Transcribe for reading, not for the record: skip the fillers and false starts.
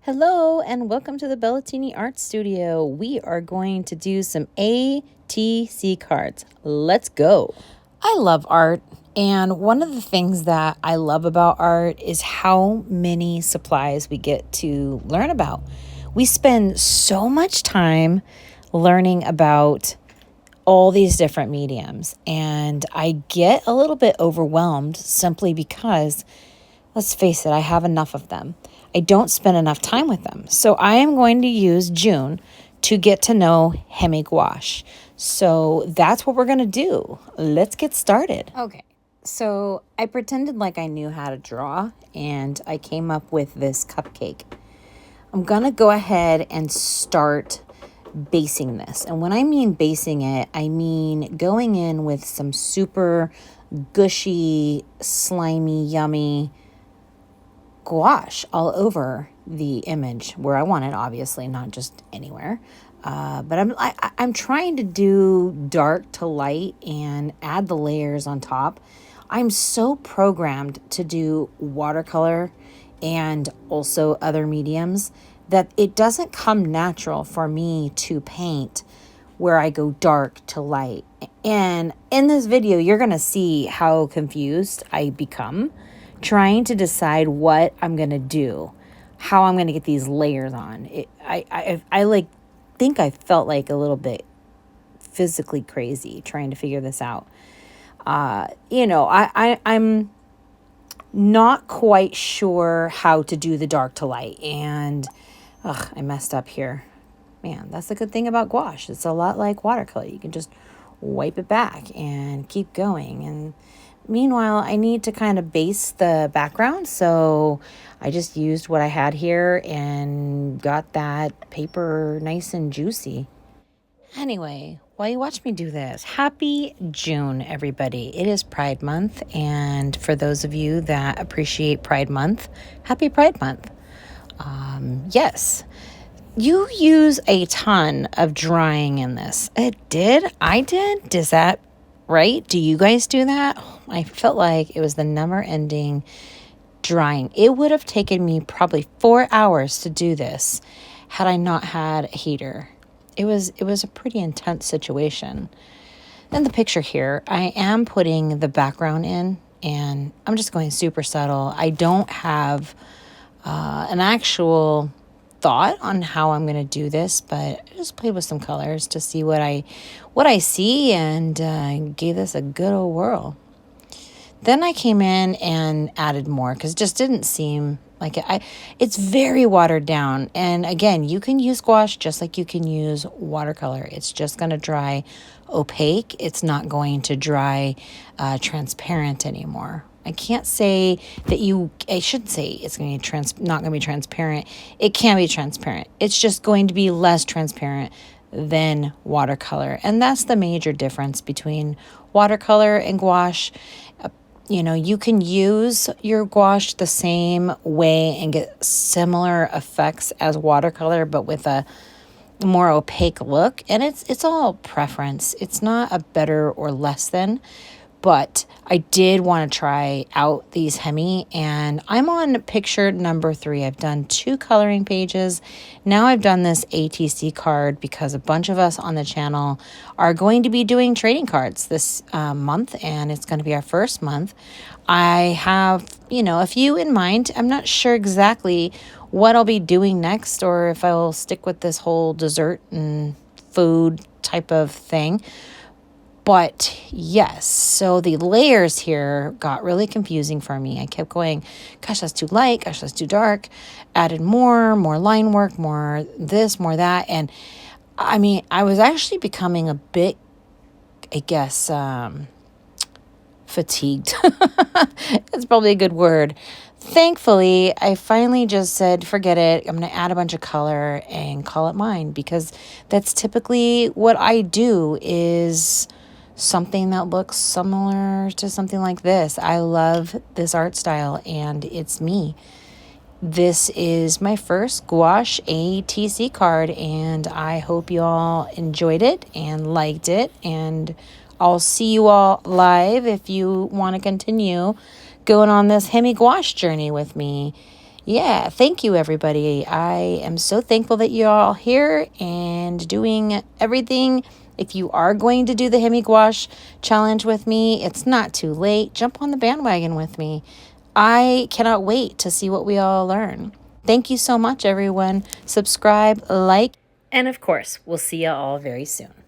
Hello and welcome to the Bellatini Art Studio. We are going to do some ATC cards. Let's go. I love art, and one of the things that I love about art is how many supplies we get to learn about. We spend so much time learning about all these different mediums, and I get a little bit overwhelmed simply because, let's face it, I have enough of them. I don't spend enough time with them. So I am going to use June to get to know HIMI Gouache. So that's what we're going to do. Let's get started. Okay, so I pretended like I knew how to draw, and I came up with this cupcake. I'm going to go ahead and start basing this. And when I mean basing it, I mean going in with some super gushy, slimy, yummy gouache all over the image where I want it, obviously, not just anywhere. But I'm trying to do dark to light and add the layers on top. I'm so programmed to do watercolor and also other mediums that it doesn't come natural for me to paint where I go dark to light. And in this video, you're going to see how confused I become trying to decide what I'm going to do, how I'm going to get these layers on. I think I felt like a little bit physically crazy trying to figure this out. I'm not quite sure how to do the dark to light, and I messed up here. Man, that's the good thing about gouache. It's a lot like watercolor. You can just wipe it back and keep going. And meanwhile, I need to kind of base the background, so I just used what I had here and got that paper nice and juicy. Anyway, while you watch me do this, happy June, everybody. It is Pride Month, and for those of you that appreciate Pride Month, happy Pride Month. Yes, you use a ton of drying in this. I did? Is that right? Do you guys do that? I felt like it was the never-ending drying. It would have taken me probably 4 hours to do this had I not had a heater. It was a pretty intense situation. In the picture here, I am putting the background in, and I'm just going super subtle. I don't have an actual thought on how I'm going to do this, but I just played with some colors to see what I see, and gave this a good old whirl. Then I came in and added more because it just didn't seem like it. It's very watered down, and again, you can use gouache just like you can use watercolor. It's just going to dry opaque. It's not going to dry transparent anymore. I can't say that I should say it's going to be not going to be transparent. It can be transparent. It's just going to be less transparent than watercolor. And that's the major difference between watercolor and gouache. You can use your gouache the same way and get similar effects as watercolor, but with a more opaque look. And it's all preference. It's not a better or less than. But I did want to try out these HIMI, and I'm on picture number 3. I've done 2 coloring pages. Now I've done this ATC card because a bunch of us on the channel are going to be doing trading cards this month, and it's going to be our first month. I have, a few in mind. I'm not sure exactly what I'll be doing next, or if I will stick with this whole dessert and food type of thing. But yes, so the layers here got really confusing for me. I kept going, gosh, that's too light. Gosh, that's too dark. Added more line work, more this, more that. And I mean, I was actually becoming a bit, I guess, fatigued. That's probably a good word. Thankfully, I finally just said, forget it. I'm going to add a bunch of color and call it mine, because that's typically what I do, is something that looks similar to something like this. I love this art style, and it's me. This is my first gouache ATC card, and I hope you all enjoyed it and liked it, and I'll see you all live if you want to continue going on this HIMI Gouache journey with me. yeah, thank you, everybody. I am so thankful that you're all here and doing everything. If you are going to do the HIMI Gouache challenge with me, it's not too late. Jump on the bandwagon with me. I cannot wait to see what we all learn. Thank you so much, everyone. Subscribe, like, and of course, we'll see you all very soon.